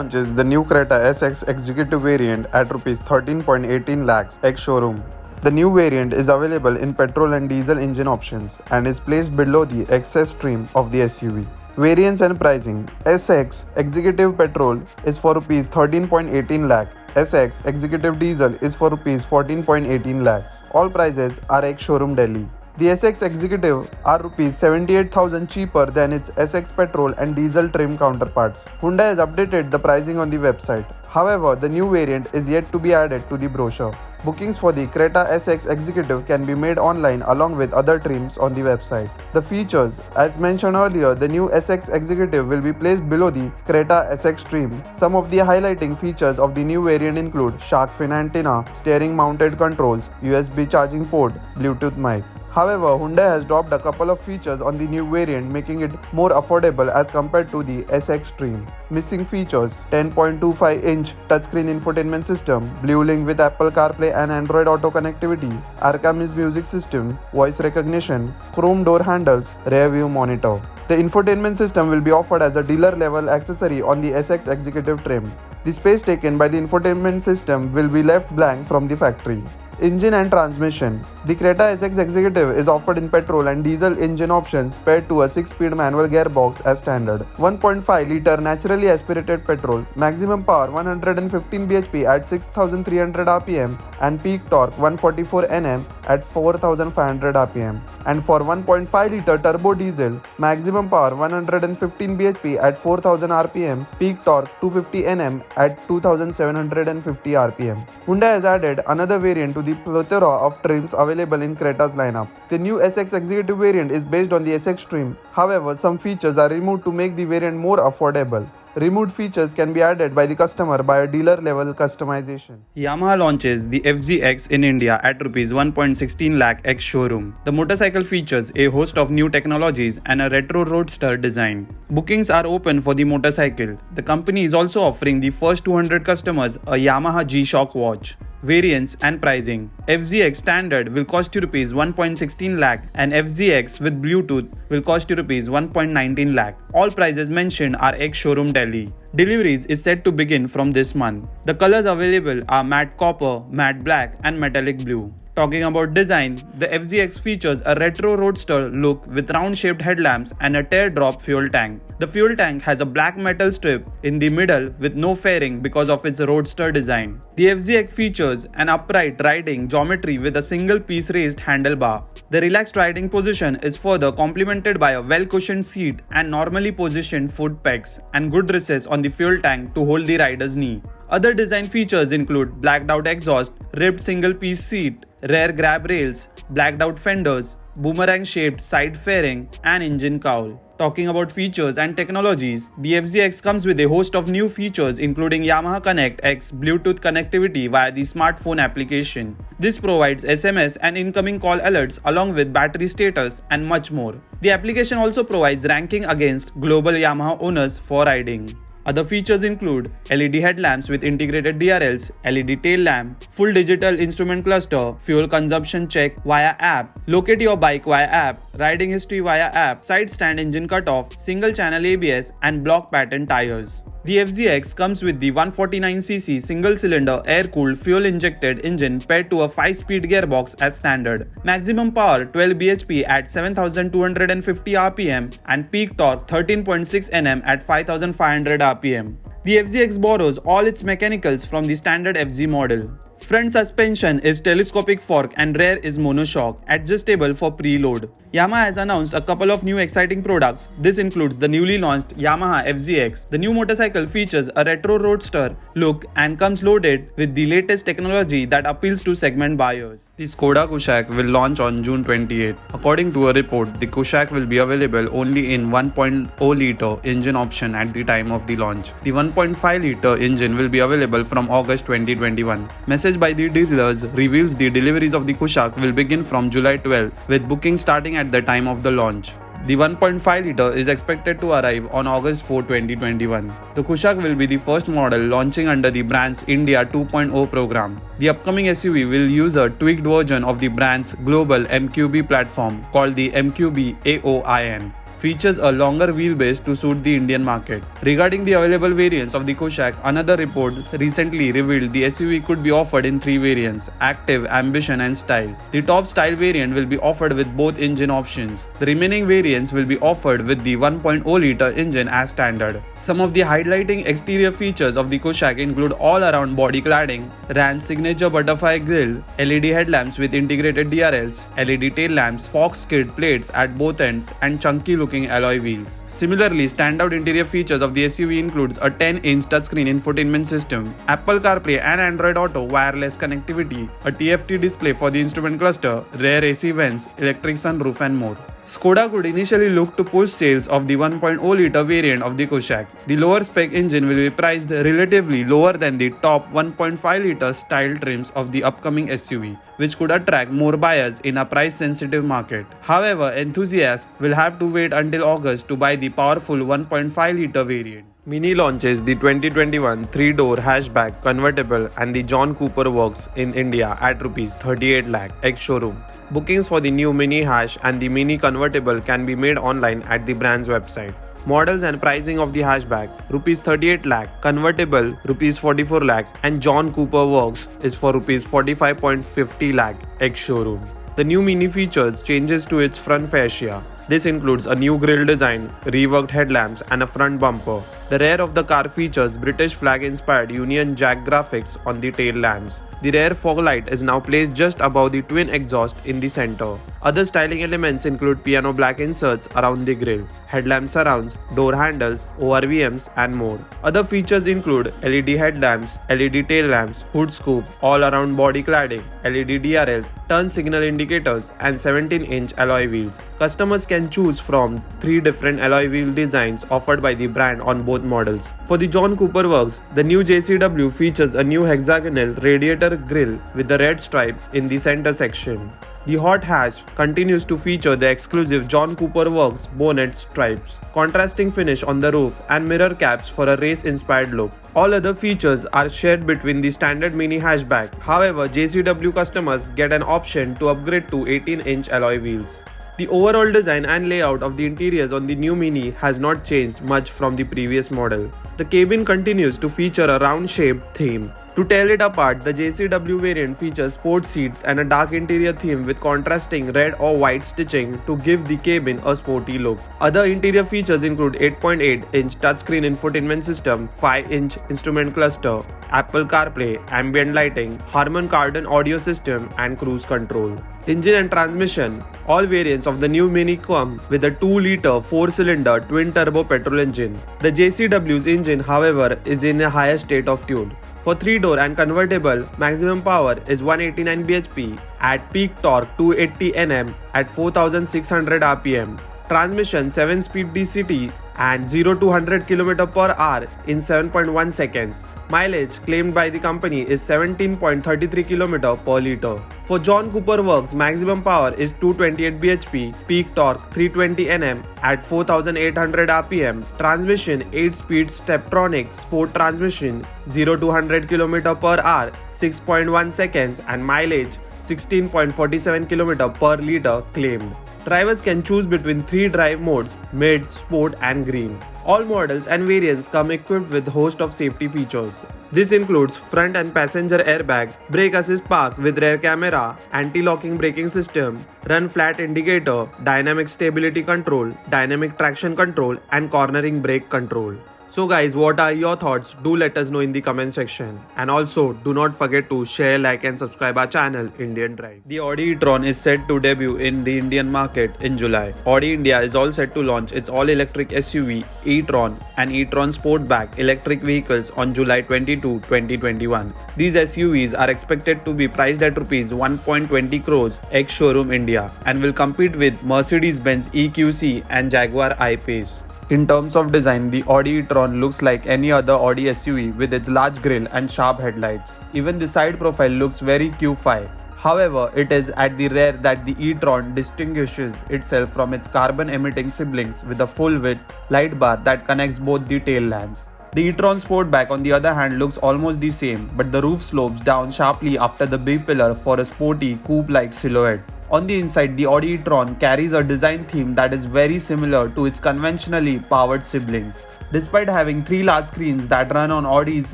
launches the new Creta SX executive variant at Rs 13.18 lakhs ex-showroom. The new variant is available in petrol and diesel engine options and is placed below the excess stream of the SUV. Variants and pricing: SX Executive Petrol is for Rs 13.18 lakh. SX Executive Diesel is for Rs 14.18 lakhs. All prices are ex-showroom Delhi. The SX Executive are Rs 78,000 cheaper than its SX petrol and diesel trim counterparts. Hyundai has updated the pricing on the website. However, the new variant is yet to be added to the brochure. Bookings for the Creta SX Executive can be made online along with other trims on the website. The features: as mentioned earlier, the new SX Executive will be placed below the Creta SX trim. Some of the highlighting features of the new variant include shark fin antenna, steering mounted controls, USB charging port, Bluetooth mic. However, Hyundai has dropped a couple of features on the new variant, making it more affordable as compared to the SX trim. Missing features: 10.25-inch touchscreen infotainment system, Blue Link with Apple CarPlay and Android Auto connectivity, Arcamis music system, voice recognition, chrome door handles, rear view monitor. The infotainment system will be offered as a dealer-level accessory on the SX Executive trim. The space taken by the infotainment system will be left blank from the factory. Engine and transmission: the Creta SX Executive is offered in petrol and diesel engine options paired to a 6-speed manual gearbox as standard. 1.5-liter naturally aspirated petrol, maximum power 115 bhp at 6,300 rpm and peak torque 144 Nm at 4,500 rpm. And for 1.5-liter turbo diesel, maximum power 115 bhp at 4,000 rpm, peak torque 250 Nm at 2,750 rpm. Hyundai has added another variant to the plethora of trims available in Creta's lineup. The new SX Executive variant is based on the SX trim. However, some features are removed to make the variant more affordable. Removed features can be added by the customer by a dealer-level customization. Yamaha launches the FZX in India at Rs 1.16 lakh ex-showroom. The motorcycle features a host of new technologies and a retro roadster design. Bookings are open for the motorcycle. The company is also offering the first 200 customers a Yamaha G-Shock watch. Variants and pricing: FZX Standard will cost you Rs 1.16 lakh and FZX with Bluetooth will cost you Rs 1.19 lakh. All prices mentioned are ex-showroom Delhi. Deliveries is set to begin from this month. The colors available are matte copper, matte black and metallic blue. Talking about design, the FZX features a retro roadster look with round-shaped headlamps and a teardrop fuel tank. The fuel tank has a black metal strip in the middle with no fairing because of its roadster design. The FZX features an upright riding geometry with a single-piece raised handlebar. The relaxed riding position is further complemented by a well-cushioned seat and normally positioned foot pegs and good recess on the fuel tank to hold the rider's knee. Other design features include blacked out exhaust, ribbed single-piece seat, rear grab rails, blacked out fenders, boomerang-shaped side fairing, and engine cowl. Talking about features and technologies, the FZX comes with a host of new features including Yamaha Connect X Bluetooth connectivity via the smartphone application. This provides SMS and incoming call alerts along with battery status and much more. The application also provides ranking against global Yamaha owners for riding. Other features include LED headlamps with integrated DRLs, LED tail lamp, full digital instrument cluster, fuel consumption check via app, locate your bike via app, riding history via app, side stand engine cutoff, single channel ABS and block pattern tires. The FZX comes with the 149cc single-cylinder air-cooled fuel-injected engine paired to a 5-speed gearbox as standard. Maximum power 12 bhp at 7,250 rpm and peak torque 13.6 Nm at 5,500 rpm. The FZX borrows all its mechanicals from the standard FZ model. Front suspension is telescopic fork and rear is monoshock, adjustable for preload. Yamaha has announced a couple of new exciting products. This includes the newly launched Yamaha FZX. The new motorcycle features a retro roadster look and comes loaded with the latest technology that appeals to segment buyers. The Skoda Kushaq will launch on June 28. According to a report, the Kushaq will be available only in 1.0-liter engine option at the time of the launch. The 1.5-liter engine will be available from August 2021. Message by the dealers reveals the deliveries of the Kushaq will begin from July 12, with booking starting at the time of the launch. The 1.5-liter is expected to arrive on August 4, 2021. The Kushaq will be the first model launching under the brand's India 2.0 program. The upcoming SUV will use a tweaked version of the brand's global MQB platform called the MQB AOIN. features a longer wheelbase to suit the Indian market. Regarding the available variants of the Kushaq, another report recently revealed the SUV could be offered in 3 variants: Active, Ambition and Style. The top Style variant will be offered with both engine options. The remaining variants will be offered with the 1.0-liter engine as standard. Some of the highlighting exterior features of the Kushaq include all-around body cladding, Ran's signature butterfly grille, LED headlamps with integrated DRLs, LED tail lamps, Fox skid plates at both ends, and chunky-looking alloy wheels. Similarly, standout interior features of the SUV includes a 10-inch touchscreen infotainment system, Apple CarPlay and Android Auto wireless connectivity, a TFT display for the instrument cluster, rear AC vents, electric sunroof and more. Skoda could initially look to push sales of the 1.0-liter variant of the Kushaq. The lower spec engine will be priced relatively lower than the top 1.5-liter style trims of the upcoming SUV, which could attract more buyers in a price-sensitive market. However, enthusiasts will have to wait until August to buy the powerful 1.5-liter variant. Mini launches the 2021 3-door hatchback convertible and the John Cooper Works in India at Rs 38 lakh ex-showroom. Bookings for the new Mini Hash and the Mini Convertible can be made online at the brand's website. Models and pricing of the hatchback: Rs 38 lakh, convertible Rs 44 lakh, and John Cooper Works is for Rs 45.50 lakh ex-showroom. The new Mini features changes to its front fascia. This includes a new grille design, reworked headlamps, and a front bumper. The rear of the car features British flag-inspired Union Jack graphics on the tail lamps. The rear fog light is now placed just above the twin exhaust in the center. Other styling elements include piano black inserts around the grille, headlamp surrounds, door handles, ORVMs, and more. Other features include LED headlamps, LED tail lamps, hood scoop, all-around body cladding, LED DRLs, turn signal indicators, and 17-inch alloy wheels. Customers can choose from 3 different alloy wheel designs offered by the brand on both models. For the John Cooper Works, the new JCW features a new hexagonal radiator grille with the red stripe in the center section. The hot hatch continues to feature the exclusive John Cooper Works bonnet stripes, contrasting finish on the roof, and mirror caps for a race-inspired look. All other features are shared between the standard Mini hatchback. However, JCW customers get an option to upgrade to 18-inch alloy wheels. The overall design and layout of the interiors on the new Mini has not changed much from the previous model. The cabin continues to feature a round-shaped theme. To tell it apart, the JCW variant features sports seats and a dark interior theme with contrasting red or white stitching to give the cabin a sporty look. Other interior features include 8.8-inch touchscreen infotainment system, 5-inch instrument cluster, Apple CarPlay, ambient lighting, Harman Kardon audio system, and cruise control. Engine and transmission: all variants of the new Mini come with a 2-liter 4-cylinder twin-turbo petrol engine. The JCW's engine, however, is in a higher state of tune. For 3-door and convertible, maximum power is 189 bhp at peak torque 280 Nm at 4600 rpm. Transmission 7-speed DCT and 0 to 100 km/h in 7.1 seconds. Mileage claimed by the company is 17.33 km per liter. For John Cooper Works, maximum power is 228 bhp, peak torque 320 Nm at 4800 rpm. Transmission 8-speed Steptronic sport transmission, 0 to 100 km/h, 6.1 seconds, and mileage 16.47 km per liter claimed. Drivers can choose between 3 drive modes: mid, sport, and green. All models and variants come equipped with a host of safety features. This includes front and passenger airbag, brake assist park with rear camera, anti-locking braking system, run flat indicator, dynamic stability control, dynamic traction control, and cornering brake control. So guys, what are your thoughts? Do let us know in the comment section. And also, do not forget to share, like and subscribe our channel, Indian Drive. The Audi E-Tron is set to debut in the Indian market in July. Audi India is all set to launch its all-electric SUV, E-Tron, and E-Tron Sportback electric vehicles on July 22, 2021. These SUVs are expected to be priced at Rs 1.20 crores ex-showroom India and will compete with Mercedes-Benz EQC and Jaguar I-Pace. In terms of design, the Audi E-Tron looks like any other Audi SUV with its large grille and sharp headlights. Even the side profile looks very Q5. However, it is at the rear that the E-Tron distinguishes itself from its carbon-emitting siblings with a full-width light bar that connects both the tail lamps. The E-Tron Sportback on the other hand looks almost the same, but the roof slopes down sharply after the B-pillar for a sporty coupe-like silhouette. On the inside, the Audi E-Tron carries a design theme that is very similar to its conventionally powered siblings. Despite having 3 large screens that run on Audi's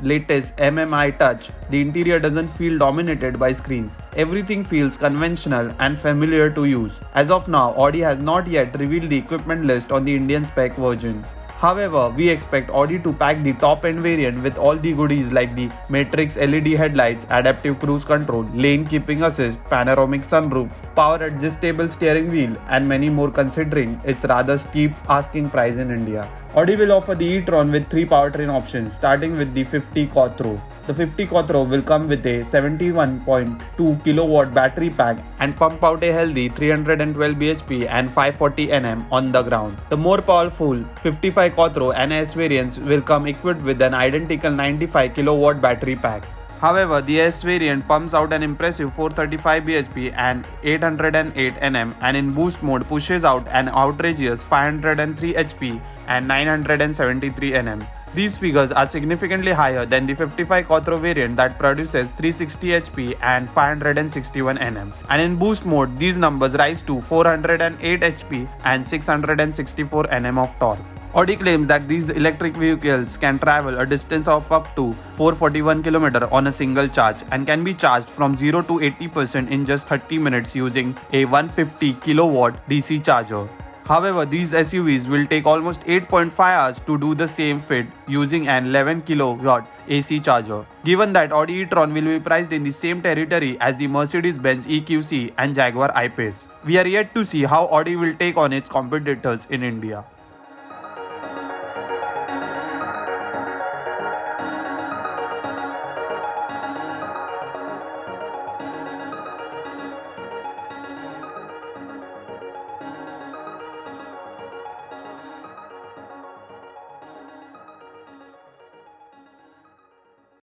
latest MMI Touch, the interior doesn't feel dominated by screens. Everything feels conventional and familiar to use. As of now, Audi has not yet revealed the equipment list on the Indian spec version. However, we expect Audi to pack the top-end variant with all the goodies like the Matrix LED headlights, adaptive cruise control, lane keeping assist, panoramic sunroof, power adjustable steering wheel, and many more considering its rather steep asking price in India. Audi will offer the e-tron with 3 powertrain options, starting with the 50 Quattro. The 50 Quattro will come with a 71.2 kW battery pack and pump out a healthy 312 bhp and 540 Nm on the ground. The more powerful 55 Quattro and S variants will come equipped with an identical 95 kW battery pack. However, the S variant pumps out an impressive 435 bhp and 808 Nm, and in boost mode pushes out an outrageous 503 HP and 973 Nm. These figures are significantly higher than the 55 Quattro variant that produces 360 HP and 561 Nm. And in boost mode, these numbers rise to 408 HP and 664 Nm of torque. Audi claims that these electric vehicles can travel a distance of up to 441 km on a single charge and can be charged from 0 to 80% in just 30 minutes using a 150 kW DC charger. However, these SUVs will take almost 8.5 hours to do the same feat using an 11 kW AC charger. Given that Audi E-Tron will be priced in the same territory as the Mercedes-Benz EQC and Jaguar I-Pace, we are yet to see how Audi will take on its competitors in India.